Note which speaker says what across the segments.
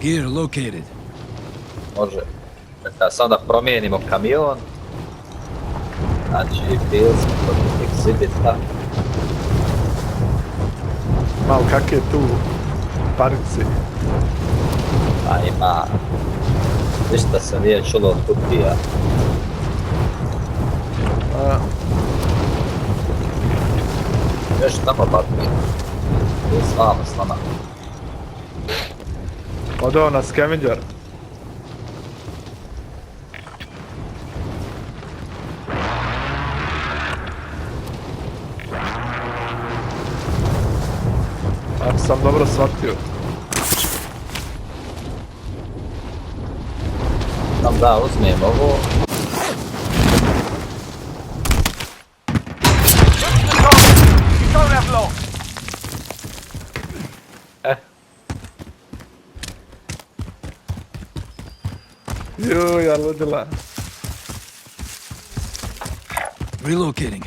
Speaker 1: Gear located.
Speaker 2: Može. Dakle, sad da promijenimo kamion. Znači, bili smo kod Exhibita.
Speaker 3: Malo kakve tu parice.
Speaker 2: A ima... Ništa se nije čulo od kutija. Još tamo batmi. Tu s nama.
Speaker 3: Odao na scavenger. Ako sam dobro shvatio.
Speaker 2: Sam da uzmem ovo.
Speaker 3: Joj, ja ludila.
Speaker 1: Relocating.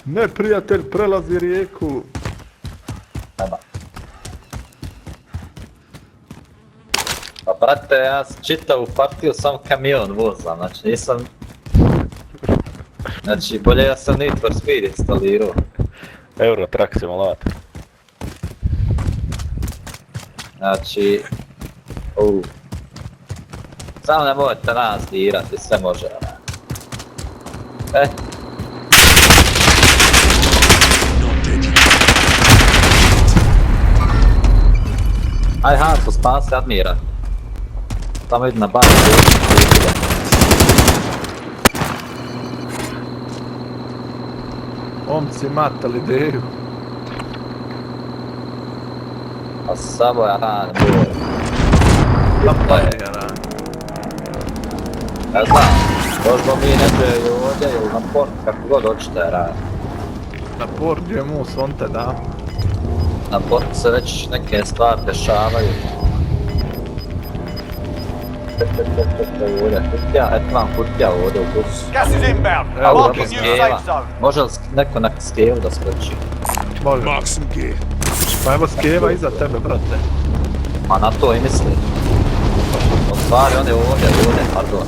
Speaker 3: Ne, prijatelj, prelazi rijeku.
Speaker 2: Nema. Pa brate, ja sam čitavu partiju sam kamion vozam, znači nisam... Znači bolje ja sam Need for Speed instalirao.
Speaker 4: Euro Truck Simulator.
Speaker 2: Znači... Samo nemojte nas dirati, sve može. Aj Hansu, spasi Admira. Tamo idi na bar.
Speaker 3: Omci matali ideju.
Speaker 2: A samo ja ranim.
Speaker 3: Lapa je ja ranim.
Speaker 2: Ne znam, možemo mi neđe ovdje ili na port, kako god hoćete ranim.
Speaker 3: Na port gdje mu svonte da.
Speaker 2: Na portu se već neke stvari dešavaju. Ovdje kutija, eto vam kutija ovdje u busu.
Speaker 5: Gas is inbound.
Speaker 2: Evo,
Speaker 5: Marking new
Speaker 2: skeva.
Speaker 5: safe zone.
Speaker 2: Može li neko na skevu da skoči?
Speaker 3: Može.
Speaker 1: Mark some gear.
Speaker 3: Pa evo skeva iza tebe, brate.
Speaker 2: A na to i mislim. U stvari on je ovdje, pardon.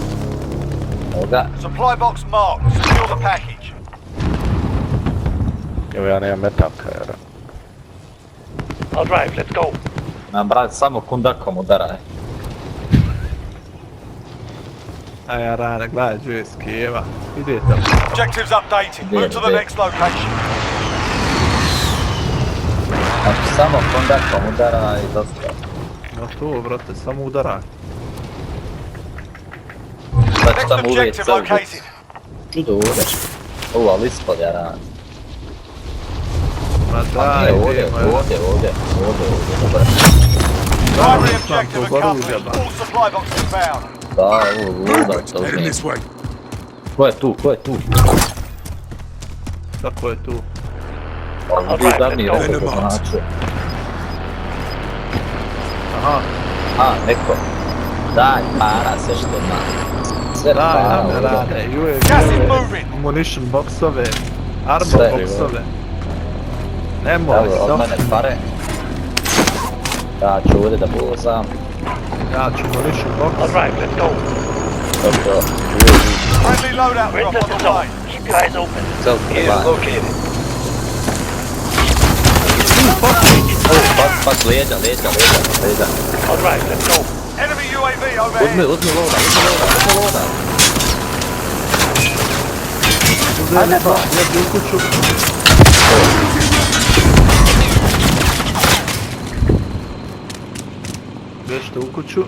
Speaker 2: Ovoga.
Speaker 5: Supply box marked. Secure the package.
Speaker 4: Evo ja nemam metalka, jer...
Speaker 5: I'll drive. Let's go.
Speaker 2: Nam brat samo kundakom udaraj.
Speaker 3: A ja rane, gledaj, gdje je skeva. Ide tamo.
Speaker 5: Objectives updated. Move to the next location.
Speaker 2: Znači samo kundakom udaraj i dosta.
Speaker 3: Na to, brate, samo udaraj.
Speaker 2: Sad ću
Speaker 5: Next
Speaker 2: tamo uvijek
Speaker 5: objective
Speaker 2: celu
Speaker 5: located.
Speaker 2: bucu. Čudo ovdje. Ovo, ali ispod ja radim.
Speaker 3: Ma
Speaker 2: A
Speaker 3: daj,
Speaker 2: nije ovdje,
Speaker 3: idemo, evo.
Speaker 2: ovdje, dobro.
Speaker 5: Primary
Speaker 3: Sam
Speaker 5: objective
Speaker 3: to
Speaker 5: accomplished.
Speaker 3: oružja, ba.
Speaker 5: All supply boxes found.
Speaker 2: Da, ovo luda to
Speaker 1: Heading
Speaker 2: uzmije.
Speaker 1: this way.
Speaker 2: Ko je tu?
Speaker 3: Tako je tu.
Speaker 2: Ovdje da mi je rekao znači.
Speaker 3: Aha,
Speaker 2: A, neko. Daj, para sve što ima. Sve
Speaker 3: daj,
Speaker 2: para
Speaker 3: rane,
Speaker 2: ovdje.
Speaker 3: rane,
Speaker 5: Gas is
Speaker 3: UAV,
Speaker 5: moving.
Speaker 3: munition boxove, armor
Speaker 2: Sve.
Speaker 3: boxove. Nemoj,
Speaker 2: Evo, od mene pare. Ja ću ovdje da buzam.
Speaker 3: ja ću munition box.
Speaker 5: I'll drive. Let's go.
Speaker 2: Dobro.
Speaker 5: Friendly loadout drop on the way. Keep your eyes open.
Speaker 2: Selfie van.
Speaker 5: located.
Speaker 2: Pak leđa.
Speaker 5: I'll drive. Let's go. Enemy UAV overhead.
Speaker 2: Uzmi loda.
Speaker 3: Uzeli ba, jebi u kuću. Bešte u kuću.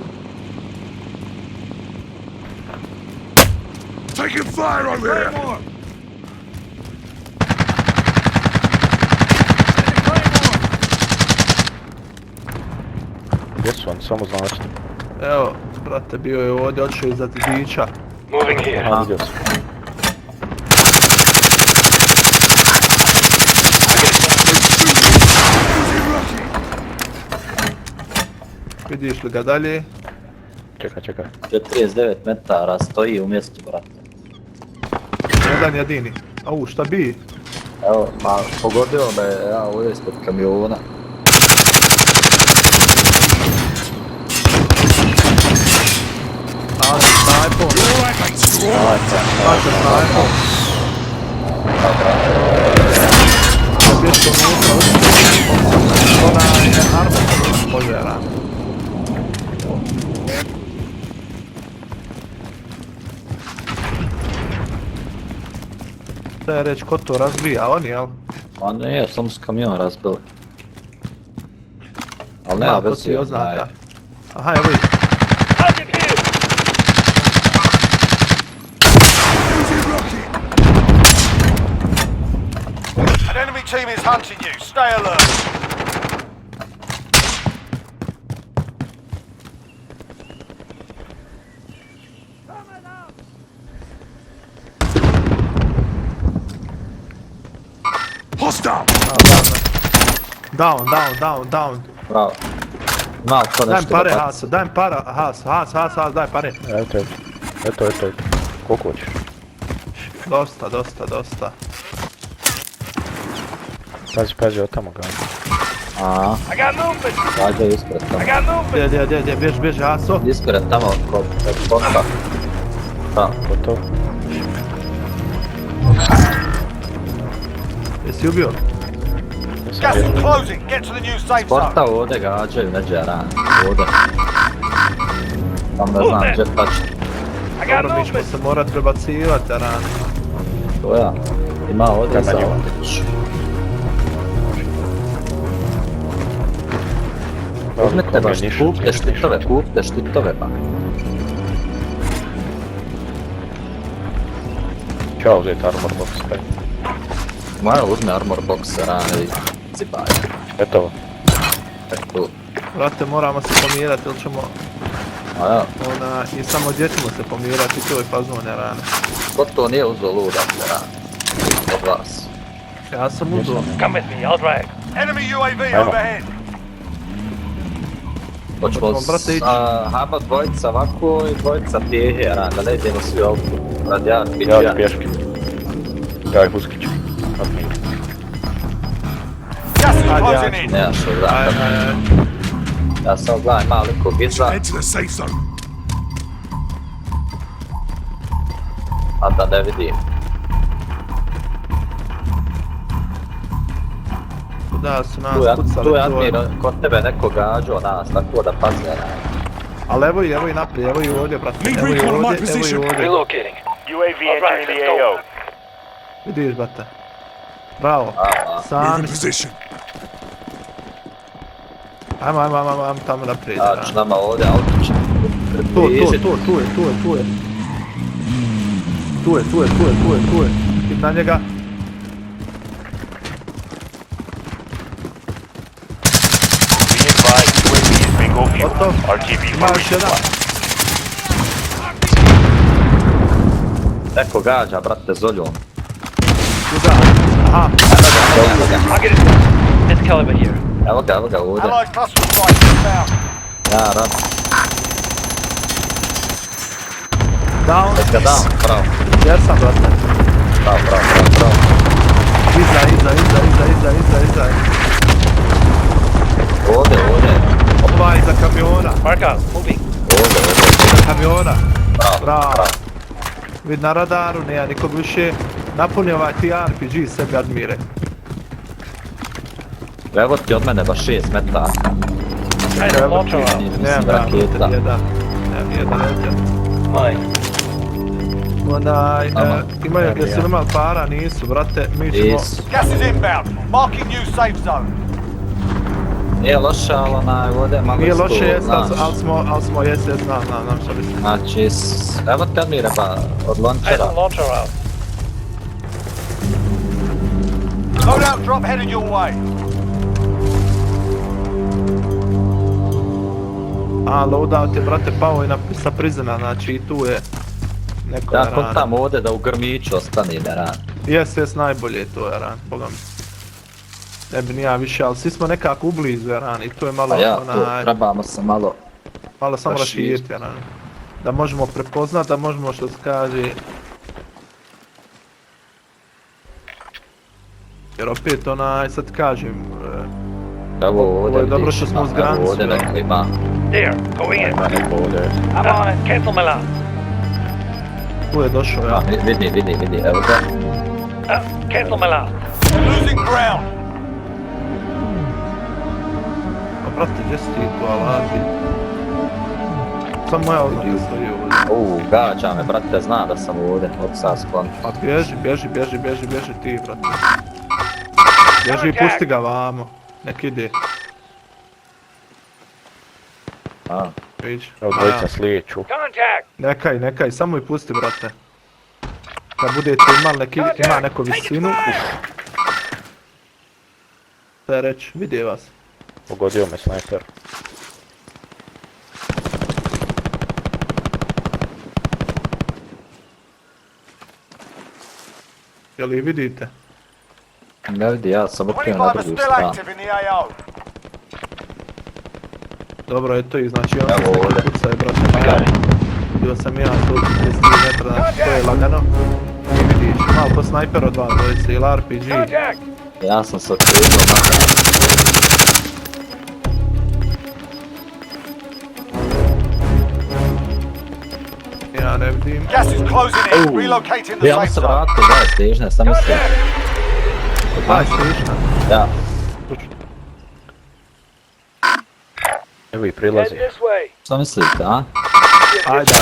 Speaker 1: Taking fire over here.
Speaker 4: Gdje su oni, samo znači.
Speaker 3: Evo, brate, bio je ovdje, odšao iza dića.
Speaker 5: Moving here.
Speaker 4: Aha, vidio sam.
Speaker 3: Vidiš li ga dalje?
Speaker 4: Čekaj.
Speaker 2: 49 metara stoji u mjestu, brate.
Speaker 3: Jedan jedini. Au, šta bi?
Speaker 2: Evo, ma pogodio me ja ovdje ispod kamiona.
Speaker 3: Pače snajpo. Bješte unutra. Onaj armor može ran. Da je reći ko to razbija, oni jel?
Speaker 2: A ne, samo s kamion razbili. Ali nema
Speaker 3: to si
Speaker 2: veze.
Speaker 3: oznaka. Aha, evo ih.
Speaker 5: Target here! An enemy team is hunting you. Stay alert.
Speaker 1: Hostile!
Speaker 3: Down.
Speaker 2: Bravo. Ima to
Speaker 3: Dajem
Speaker 2: nešto
Speaker 3: pare
Speaker 2: da
Speaker 3: Hasu, dajem para Has, daj pare.
Speaker 4: Eto. Koliko hoćeš?
Speaker 3: Dosta.
Speaker 4: Pazi, od tamo ga.
Speaker 2: A,
Speaker 5: I got movement.
Speaker 2: vađa ispred tamo.
Speaker 5: I got movement.
Speaker 3: Gdje, bježi Haso.
Speaker 2: Ispred tamo, kod konta. Da,
Speaker 4: Gotovo.
Speaker 3: Jesi ubio?
Speaker 5: Gas is closing. Get to the new safe zone.
Speaker 2: porta ovdje gađaju, neđe ran. Ovdje. Tam ne znam gdje tačno.
Speaker 5: I got
Speaker 3: Dobro, mi ćemo
Speaker 5: movement.
Speaker 3: se morat prebacivati, ran.
Speaker 2: To ja. Ima ovdje
Speaker 4: Kada
Speaker 2: za
Speaker 4: njima?
Speaker 2: otić. Uzmite baš, kupite štitove pa.
Speaker 4: Ćao uzeti armor box, kaj.
Speaker 2: Moja uzme armor box rane i cipaj.
Speaker 4: Eto,
Speaker 2: Tu.
Speaker 3: Brate, moramo se pomirati ili ćemo...
Speaker 2: A ja,
Speaker 3: I samo gdje ćemo se pomirati, to je fazone rane.
Speaker 2: ko to nije uzeo ludak rane? Od vas.
Speaker 3: Ja sam uzeo.
Speaker 5: Come with me. I'll drag. Enemy UAV
Speaker 4: Ajmo.
Speaker 5: overhead.
Speaker 2: Hoćemo
Speaker 3: brate, ići.
Speaker 2: hajmo dvojica ovako i dvojica tijehe rane, da ne idemo svi ovdje. Radijan,
Speaker 4: ja
Speaker 2: piđan.
Speaker 4: ću pješke. Ja ih uskiću.
Speaker 5: Gas is
Speaker 3: Ajde,
Speaker 5: closing
Speaker 3: ja
Speaker 5: in.
Speaker 2: Nema što gledam. Ja sam gledam malo kog iza,
Speaker 1: Head to the safe zone.
Speaker 2: a da ne vidim.
Speaker 3: Da su nas
Speaker 2: Tu
Speaker 3: kucali,
Speaker 2: je Admir, kod tebe neko gađao nas, tako da pazi rane.
Speaker 3: ali evo i naprijed, evo i ovdje, brate.
Speaker 1: Need
Speaker 3: Evo i
Speaker 1: recon on my
Speaker 3: ovdje, evo i
Speaker 1: position.
Speaker 3: ovdje.
Speaker 5: Relocating. UAV entering the AO.
Speaker 3: Vidiš, brate. Bravo.
Speaker 2: A,
Speaker 3: Sam,
Speaker 1: Move in position.
Speaker 3: ajmo tamo naprijed.
Speaker 2: znači nama ovdje auto će
Speaker 3: Tu je. Tu je. Hit na njega.
Speaker 5: Be advised, UAV is bingo fuel.
Speaker 3: Gotov.
Speaker 5: RTV
Speaker 3: Ima
Speaker 5: for
Speaker 3: još jedan.
Speaker 2: neko gađa, brate, zoljom.
Speaker 3: Kuda? Aha.
Speaker 5: I'll get it. It's caliber here.
Speaker 2: Evo ga ovdje.
Speaker 5: Allied cluster strike inbound.
Speaker 2: Ja, ran.
Speaker 3: Down.
Speaker 2: Već ga down, bravo.
Speaker 3: Jer sam, brate.
Speaker 2: Bravo.
Speaker 3: Iza.
Speaker 2: Ovdje.
Speaker 3: Ovaj iza kamiona.
Speaker 5: Markov, moving.
Speaker 3: Iza kamiona.
Speaker 2: Bravo.
Speaker 3: Vid na radaru, nema nikog više. Napuni ovaj ti RPG sebi, Admire.
Speaker 2: Evo ti od mene baš 6 metara.
Speaker 5: Trying to launch around.
Speaker 3: Nemam
Speaker 2: raketa.
Speaker 3: jedan.
Speaker 5: Mine.
Speaker 3: Onaj,
Speaker 2: Ama.
Speaker 3: jesu li imali para? Nisu, brate. Mi ćemo...
Speaker 2: Is.
Speaker 5: Gas is inbound. Marking new safe zone.
Speaker 2: Nije loše, ali ovdje malo
Speaker 3: Nije
Speaker 2: isto,
Speaker 3: loše jest,
Speaker 2: znaš.
Speaker 3: ali smo znam što mislim.
Speaker 2: Znači, evo ti Admire ba, od lončera.
Speaker 5: Launch around. Loadout drop headed your way.
Speaker 3: A, loadout je, brate, pao i sa prizena, znači i tu je neko
Speaker 2: Ja
Speaker 3: ran.
Speaker 2: kontam ovdje da u grmiću ostane ne ran.
Speaker 3: Jes, najbolje to je ran, boga mi. Ne bi ni ja više, ali svi smo nekako ublizu je ran i to je malo
Speaker 2: A ja, tu trebamo se malo...
Speaker 3: malo samo
Speaker 2: raširiti.
Speaker 3: raširiti ran. Da možemo prepoznat, da možemo što se kaže... Jer opet sad kažem,
Speaker 2: Evo ovdje
Speaker 3: je dobro
Speaker 2: vidiš,
Speaker 3: što smo uz
Speaker 2: evo
Speaker 3: granicu,
Speaker 2: ovdje
Speaker 3: da.
Speaker 2: neko ima.
Speaker 5: There, going in.
Speaker 4: Ima neko ovdje.
Speaker 5: I'm on it. Cancel my last.
Speaker 3: Tu je došao, ja.
Speaker 2: Vidi, evo ga.
Speaker 5: Cancel my last. Losing ground.
Speaker 3: Pa brate, gdje si ti tu alati? Samo moja oznaka stoji ovdje.
Speaker 2: Gađa me, brate, zna da sam ovdje, od sad sklon.
Speaker 3: Pa bježi ti, brate. Bježi i pusti ga vamo. Nek ide. Vidiš?
Speaker 4: Evo dvojica slijeću.
Speaker 5: Contact.
Speaker 3: Nekaj, samo i pusti, brate. Kad budete imali ima neku visinu. Šta je reći, vidi vas.
Speaker 4: Pogodio me snajper.
Speaker 3: Jel ih vidite?
Speaker 2: Ne vidi, ja sam okrenuo na
Speaker 5: 25 are
Speaker 2: drugu
Speaker 5: still
Speaker 2: stranu.
Speaker 5: active in the AO.
Speaker 3: Dobro, eto ih, znači on
Speaker 2: Evo
Speaker 3: se
Speaker 2: ovdje.
Speaker 3: neko pucaj, brate. Bio sam ja tu 33 metra, znači to je lagano. I vidiš, malo ko snajper od vas dvojice ili RPG.
Speaker 5: Contact.
Speaker 2: Ja sam se okrenuo na
Speaker 3: Ja ne vidim.
Speaker 5: Gas is closing in. Relocating the
Speaker 2: Ja
Speaker 5: safe
Speaker 2: sam se
Speaker 5: zone.
Speaker 2: vratio, da, stežne, sam mislio.
Speaker 3: Aj, stišna.
Speaker 2: Ja,
Speaker 4: Evo i
Speaker 5: Head
Speaker 4: prilazi.
Speaker 5: this way.
Speaker 2: što mislite, a?
Speaker 3: Ajde.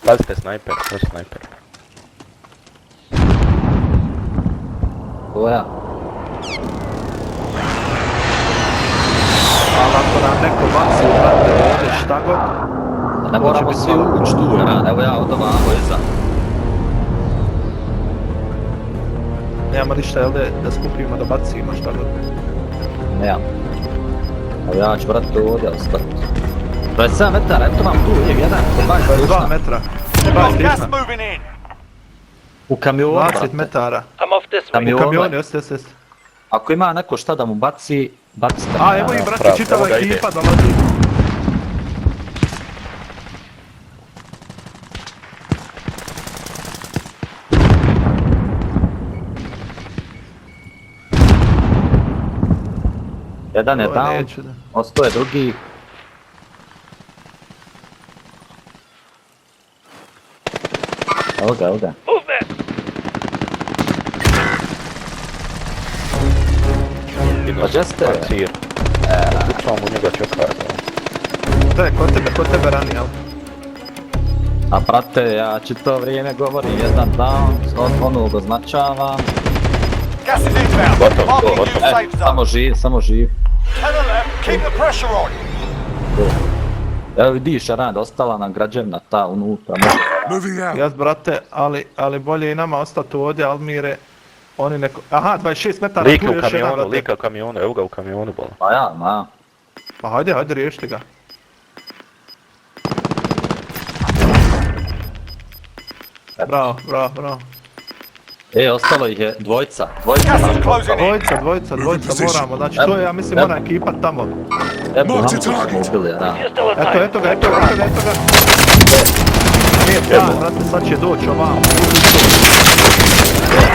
Speaker 4: Pazite snajper, to je snajper.
Speaker 2: Ovo ja.
Speaker 3: Ali ako nam neko baci, brate, ovdje šta god.
Speaker 2: Ne
Speaker 3: Može
Speaker 2: moramo
Speaker 3: biti
Speaker 2: svi
Speaker 3: malo.
Speaker 2: ući tu, ja. Evo ja od ovako iza.
Speaker 3: Nemamo ništa, jel da skupimo, da bacimo, šta god.
Speaker 2: Nemam. Evo ja ću brate ovdje ostati. 27 metara, eto vam tu, uvijek jedan, kod baš
Speaker 3: 2 metra.
Speaker 5: Got
Speaker 3: Baš
Speaker 5: gas
Speaker 3: stišna.
Speaker 5: moving in.
Speaker 2: U kamionu,
Speaker 3: 20
Speaker 2: brate.
Speaker 3: metara.
Speaker 5: I'm off this way.
Speaker 3: U
Speaker 2: Kamionu.
Speaker 3: kamionu, jeste.
Speaker 2: Ako ima neko šta da mu baci, bacite.
Speaker 3: A, evo ih, brate,
Speaker 4: Pravo,
Speaker 3: čitava
Speaker 4: evo ga ide.
Speaker 3: ekipa dolazi.
Speaker 2: Jedan je
Speaker 3: Ovo
Speaker 2: down,
Speaker 3: neću da-
Speaker 2: ostao je drugi. Evo ga.
Speaker 5: Movement.
Speaker 2: Pa gdje ste?
Speaker 4: Pancir. Uključavam u njega čekaj.
Speaker 3: Da je, kod tebe rani, jel?
Speaker 2: A prate, ja čito vrijeme govorim, jedan down, onog označavam.
Speaker 5: Gas is inbound.
Speaker 4: Gotovo,
Speaker 5: Marking
Speaker 4: gotovo.
Speaker 5: new safe zone.
Speaker 2: Samo živ.
Speaker 5: To the left. Keep the pressure on.
Speaker 2: Evo vidiš, Arad, ostala nam građevna ta unutra.
Speaker 1: Moving out.
Speaker 3: Jas, brate, ali bolje i nama ostati ovdje, Almire. Oni neko... Aha, 26 metara,
Speaker 4: Lik
Speaker 3: tu
Speaker 4: u
Speaker 3: je još jedan,
Speaker 4: kamionu,
Speaker 3: brate.
Speaker 4: lika u kamionu, evo ga u kamionu bola.
Speaker 2: Pa ja, ma.
Speaker 3: Pa hajde, riješite ga. Bravo.
Speaker 2: Ostalo ih je dvojica.
Speaker 5: Gas is closing in.
Speaker 3: Dvojica moramo, znači to je, ja mislim, mora ekipa tamo.
Speaker 2: Evo,
Speaker 1: Mark the
Speaker 2: smo
Speaker 1: target.
Speaker 2: ubili, Arad.
Speaker 5: You're still alive.
Speaker 3: Eto ga. Nije plan, brate, sad će doći ovam.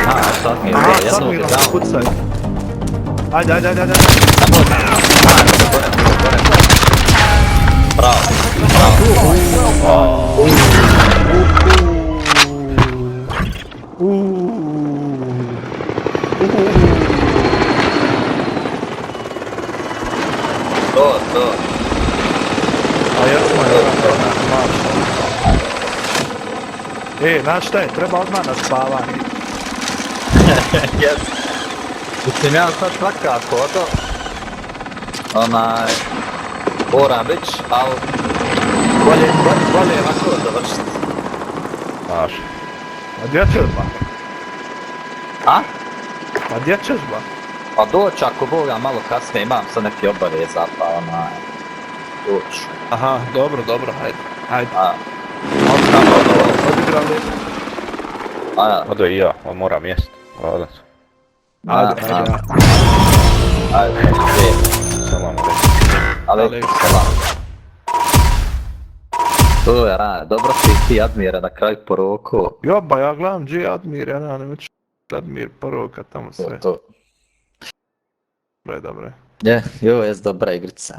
Speaker 2: Aha, sad mi je
Speaker 3: Aha,
Speaker 2: bilo,
Speaker 3: sad
Speaker 2: jednog
Speaker 3: mi
Speaker 2: je
Speaker 3: nam
Speaker 2: down.
Speaker 3: pucaj. Ajde.
Speaker 2: Samo gore. Bravo. To.
Speaker 3: A jesmo je mašta. Znaš šta je, treba odmah na spavanje.
Speaker 2: Yes. Mislim, ja sad svakako odo. Moram već, ali bolje ovako završiti.
Speaker 4: Znaš.
Speaker 3: A gdje ćeš ba?
Speaker 2: A?
Speaker 3: A gdje ćeš ba?
Speaker 2: Pa doći ako Boga malo kasnije, imam sad neki obaveza, pa doći.
Speaker 3: Aha, dobro, hajde. Odigrali.
Speaker 4: Odo i ja, on mora mjest. Hvala.
Speaker 3: Ajde.
Speaker 2: Ajde.
Speaker 4: Salam alejkum.
Speaker 2: Alejkum selam. To je dobro ti Admire na kraju poroko.
Speaker 3: Joba, ja gledam gdje Admir, ja ne već Admir poroka tamo sve.
Speaker 2: To.
Speaker 3: Dobre.
Speaker 2: Je, jes dobra igrica.